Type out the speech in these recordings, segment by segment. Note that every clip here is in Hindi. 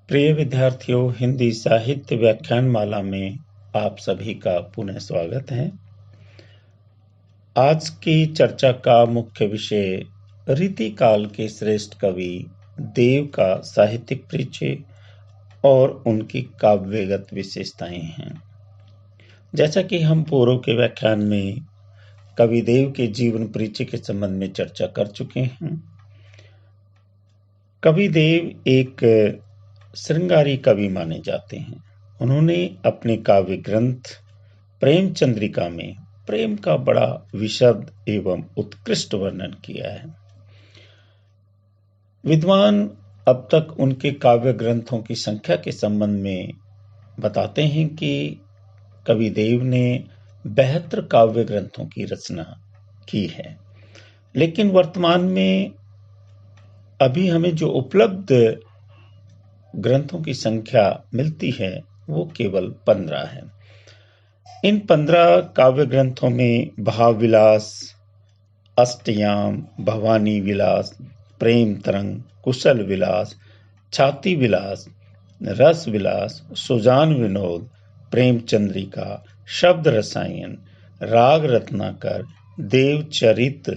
प्रिय विद्यार्थियों, हिंदी साहित्य व्याख्यान माला में आप सभी का पुनः स्वागत है। आज की चर्चा का मुख्य विषय रीतिकाल के श्रेष्ठ कवि देव का साहित्यिक परिचय और उनकी काव्यगत विशेषताएं हैं। जैसा कि हम पूर्व के व्याख्यान में कवि देव के जीवन परिचय के संबंध में चर्चा कर चुके हैं। कवि देव एक श्रृंगारी कवि माने जाते हैं। उन्होंने अपने काव्य ग्रंथ प्रेम चंद्रिका में प्रेम का बड़ा विशद एवं उत्कृष्ट वर्णन किया है। विद्वान अब तक उनके काव्य ग्रंथों की संख्या के संबंध में बताते हैं कि कवि देव ने 72 काव्य ग्रंथों की रचना की है, लेकिन वर्तमान में अभी हमें जो उपलब्ध ग्रंथों की संख्या मिलती है वो केवल 15 है। इन 15 काव्य ग्रंथों में भाव विलास, अष्टयाम, भवानी विलास, प्रेम तरंग, कुशल विलास, छाती विलास, रस विलास, सुजान विनोद, प्रेम चंद्रिका, शब्द रसायन, राग रत्नाकर, देव चरित,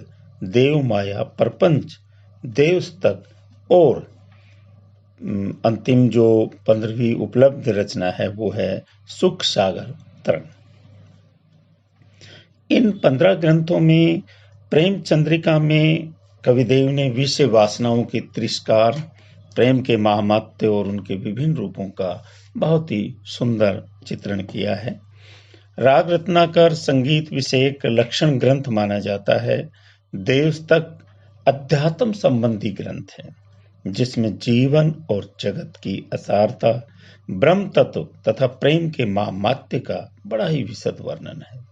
देव माया प्रपंच, देवस्तक और अंतिम जो 15वीं उपलब्ध रचना है वो है सुख सागर तरंग। इन 15 ग्रंथों में प्रेम चंद्रिका में कविदेव ने विषय वासनाओं की तिरस्कार, प्रेम के महामात्य और उनके विभिन्न रूपों का बहुत ही सुंदर चित्रण किया है। राग रत्नाकर संगीत विषयक लक्षण ग्रंथ माना जाता है। देवस्तक अध्यात्म संबंधी ग्रंथ है, जिसमें जीवन और जगत की असारता, ब्रह्म तत्व तथा प्रेम के महामात्य का बड़ा ही विशद वर्णन है।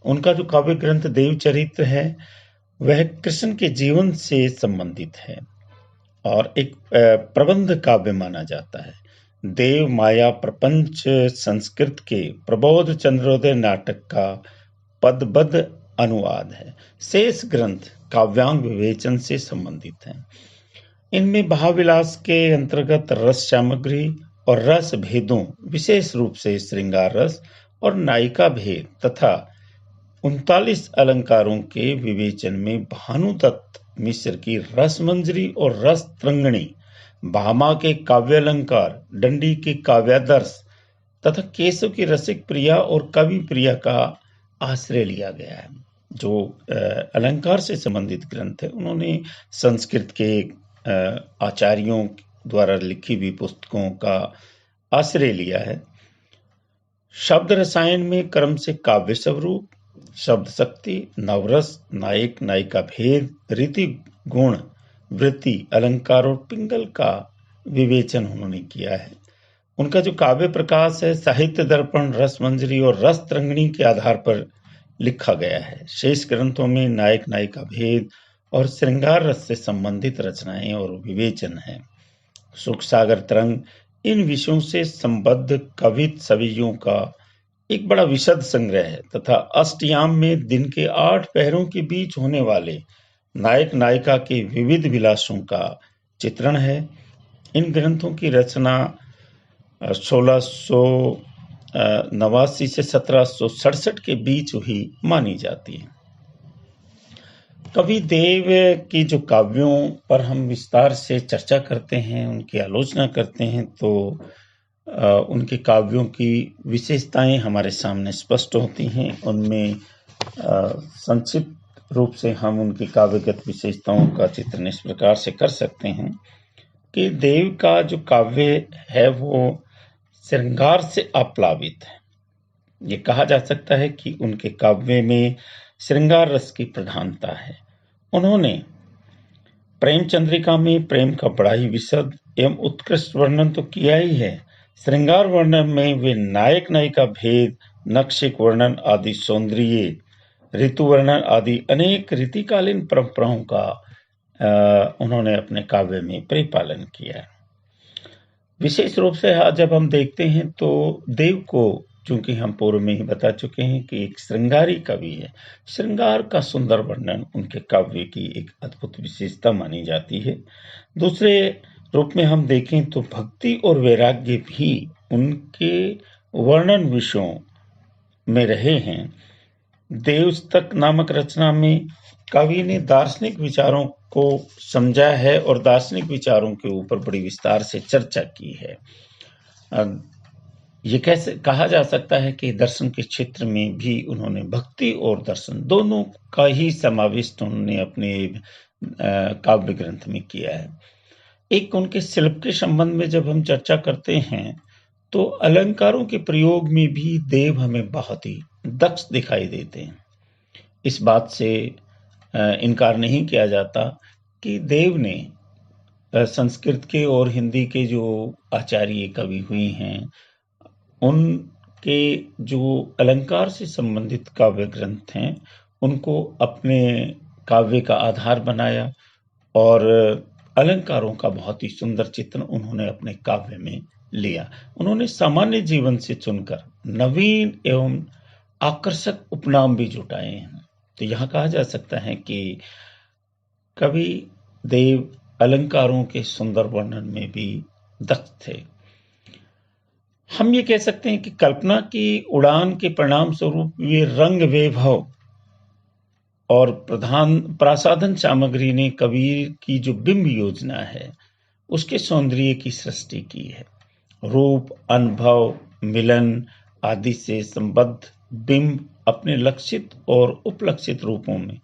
उनका जो काव्य ग्रंथ देव चरित्र है वह कृष्ण के जीवन से संबंधित है और एक प्रबंध काव्य माना जाता है। देव माया प्रपंच संस्कृत के प्रबोध चंद्रोदय नाटक का पदबद्ध अनुवाद है। शेष ग्रंथ काव्यांग विवेचन से संबंधित हैं। इनमें भावविलास के अंतर्गत रस सामग्री और रस भेदों, विशेष रूप से श्रृंगार रस और नायिका भेद तथा 39 अलंकारों के विवेचन में भानुदत्त मिश्र की रसमंजरी और रस तरंगिणी, भामा के काव्यालंकार, दंडी के काव्यादर्श तथा केशव की रसिक प्रिया और कवि प्रिया का आश्रय लिया गया है। जो अलंकार से संबंधित ग्रंथ है उन्होंने संस्कृत के आचार्यों द्वारा लिखी हुई पुस्तकों का आश्रय लिया है। शब्द रसायन में क्रम से काव्य स्वरूप, शब्द शक्ति, नवरस, नायक नायिका भेद, रीति गुण, वृत्ति, अलंकार और पिंगल का विवेचन उन्होंने किया है। उनका जो काव्य प्रकाश है साहित्य दर्पण, रसमंजरी और रस तरंगिणी के आधार पर लिखा गया है। शेष ग्रंथों में नायक नायिका भेद और श्रृंगार रस से संबंधित रचनाएं और विवेचन है। सुख सागर तरंग इन विषयों से संबद्ध कवित सवियों का एक बड़ा विशद संग्रह है तथा अष्टयाम में दिन के 8 पहरों के बीच होने वाले नायक नायिका के विविध विलासों का चित्रण है। इन ग्रंथों की रचना 1689 से 1767 के बीच हुई मानी जाती है। कवि देव की जो काव्यों पर हम विस्तार से चर्चा करते हैं, उनकी आलोचना करते हैं, तो उनके काव्यों की विशेषताएं हमारे सामने स्पष्ट होती हैं। उनमें संक्षिप्त रूप से हम उनकी काव्यगत विशेषताओं का चित्रण इस प्रकार से कर सकते हैं कि देव का जो काव्य है वो श्रृंगार से आप्लावित है। ये कहा जा सकता है कि उनके काव्य में श्रृंगार रस की प्रधानता है। उन्होंने प्रेम चंद्रिका में प्रेम का बड़ा ही विशद एवं उत्कृष्ट वर्णन तो किया ही है। श्रृंगार वर्णन में वे नायक नायिका भेद, नक्षिक वर्णन आदि सौंदर्य, ऋतु वर्णन आदि अनेक रीतिकालीन परंपराओं का उन्होंने अपने काव्य में परिपालन किया है। विशेष रूप से जब हम देखते हैं तो देव को, चूंकि हम पूर्व में ही बता चुके हैं कि एक श्रृंगारी कवि है, श्रृंगार का सुंदर वर्णन उनके काव्य की एक अद्भुत विशेषता मानी जाती है। दूसरे रूप में हम देखें तो भक्ति और वैराग्य भी उनके वर्णन विषयों में रहे हैं। देवस्तक नामक रचना में कवि ने दार्शनिक विचारों को समझा है और दार्शनिक विचारों के ऊपर बड़ी विस्तार से चर्चा की है। ये कैसे कहा जा सकता है कि दर्शन के क्षेत्र में भी उन्होंने भक्ति और दर्शन दोनों का ही समाविष्ट उन्होंने अपने काव्य ग्रंथ में किया है। एक उनके शिल्प के संबंध में जब हम चर्चा करते हैं तो अलंकारों के प्रयोग में भी देव हमें बहुत ही दक्ष दिखाई देते हैं। इस बात से इनकार नहीं किया जाता कि देव ने संस्कृत के और हिंदी के जो आचार्य कवि हुए हैं उनके जो अलंकार से संबंधित काव्य ग्रंथ हैं उनको अपने काव्य का आधार बनाया और अलंकारों का बहुत ही सुंदर चित्रण उन्होंने अपने काव्य में लिया। उन्होंने सामान्य जीवन से चुनकर नवीन एवं आकर्षक उपनाम भी जुटाए हैं। तो यहाँ कहा जा सकता है कि कवि देव अलंकारों के सुंदर वर्णन में भी दक्ष थे। हम ये कह सकते हैं कि कल्पना की उड़ान के परिणाम स्वरूप ये रंग वैभव और प्रसाधन सामग्री ने कबीर की जो बिंब योजना है उसके सौंदर्य की सृष्टि की है। रूप, अनुभव, मिलन आदि से संबद्ध बिंब अपने लक्षित और उपलक्षित रूपों में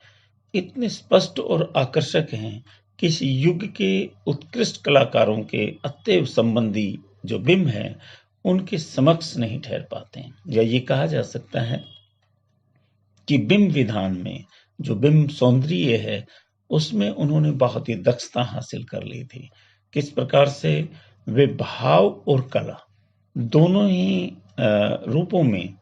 इतने स्पष्ट और आकर्षक हैं कि इस युग के उत्कृष्ट कलाकारों के अतएव संबंधी जो बिंब हैं उनके समक्ष नहीं ठहर पाते हैं। या ये कहा जा सकता है कि बिंब विधान में जो बिंब सौंदर्य है उसमें उन्होंने बहुत ही दक्षता हासिल कर ली थी। किस प्रकार से वे भाव और कला दोनों ही रूपों में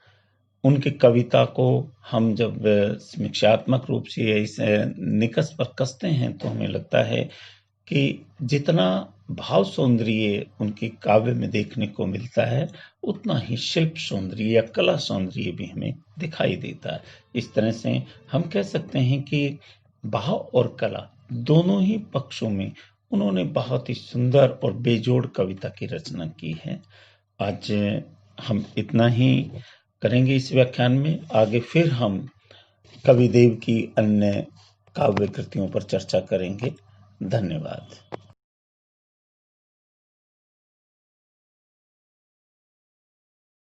उनकी कविता को हम जब समीक्षात्मक रूप से इसे निकष पर कसते हैं तो हमें लगता है कि जितना भाव सौंदर्य उनके काव्य में देखने को मिलता है उतना ही शिल्प सौंदर्य या कला सौंदर्य भी हमें दिखाई देता है। इस तरह से हम कह सकते हैं कि भाव और कला दोनों ही पक्षों में उन्होंने बहुत ही सुंदर और बेजोड़ कविता की रचना की है। आज हम इतना ही करेंगे इस व्याख्यान में। आगे फिर हम कवि देव की अन्य काव्य कृतियों पर चर्चा करेंगे। धन्यवाद।